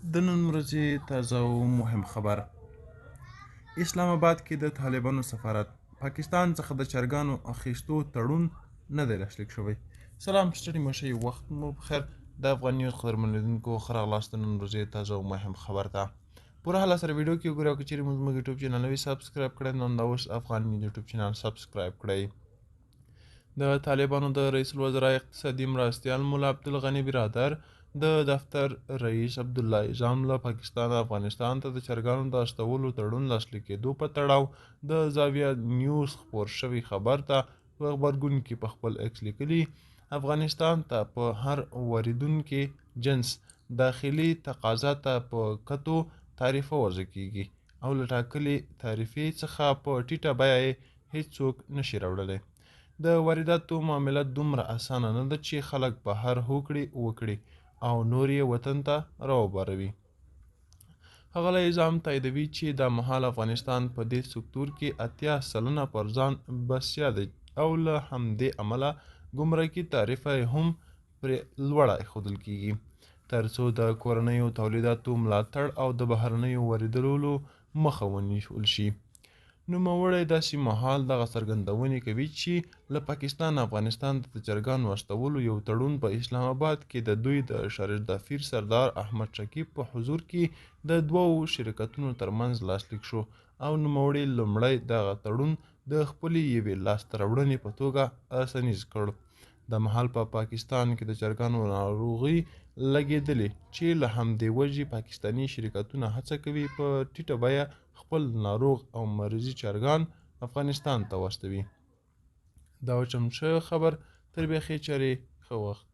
د نن ورځې تازه او مهم خبر. اسلام آباد کې د طالبانو سفارت پاکستان څخه د چرګانو اخیستو تړون نه دی لاسلیک شوی. سلام، ستړي مه شئ، وخت مو بخیر. د افغان نیوز قدرمنو لیدونکو ښه راغلاست د نن ورځې تازه او مهم خبر ته. پوره حاله سره ویډیو کې وګورئ او که چیرې مو زموږ یوټیوب چینل نوي سبسکرایب کړی نو همدا اوس افغان نیوز یوټیوب چینل سبسکرایب کړئ. د طالبانو د رئیس الوزرا اقتصادي مرستیال ملا عبدالغني برادر د دفتر رئیس عبدالله اعظم له پاکستان افغانستان ته د چرګانو د استولو تړون لاسلیک کېدو په تړاو د زاویه نیوز خپور شوي خبر ته په غبرګون کې په خپل ایکس لیکلي افغانستان ته په هر واردونکي جنس داخلي تقاضا ته په کتو تعرفه وضع کېږي او له ټاکلې تعرفې څخه په ټیټه بیه یې هیڅوک نشي راوړلی. د وارداتو معامله دومره اسانه نه ده چې خلک بهر هوکړې وکړي او نور یې وطن ته راوباروي. ښاغلی اعظم تاییدوي چې دا مهال افغانستان په دې سکتور کې 80% پر ځان بسیا دی او له همدې امله ګمرکي تعرفه هم پرې لوړه ایښودل کېږي تر څو د کورنیو تولیداتو ملاتړ او د بهرنیو واردولو مخه ونیول شي. نوموړی داسې مهال دغه څرګندونې کوي چې له پاکستان افغانستان ته د چرګانو استولو یو تړون په اسلام آباد کې د دوی د شارجدافیر سردار احمد شکیب په حضور کې د دوو شرکتونو ترمنځ لاسلیک شو او نوموړي لومړی دغه تړون د خپلې یوې لاسته راوړنې په توګه رسنیز کړ. د مهال په پاکستان کې د چرګانو ناروغي لګېدلې چې له همدې وجې پاکستاني شرکتونه هڅه کوي په ټیټه بیه خپل ناروغ او مریضي چرګان افغانستان ته واستوي. دا و چمچه خبر تر بیخي چارې ښه وخت.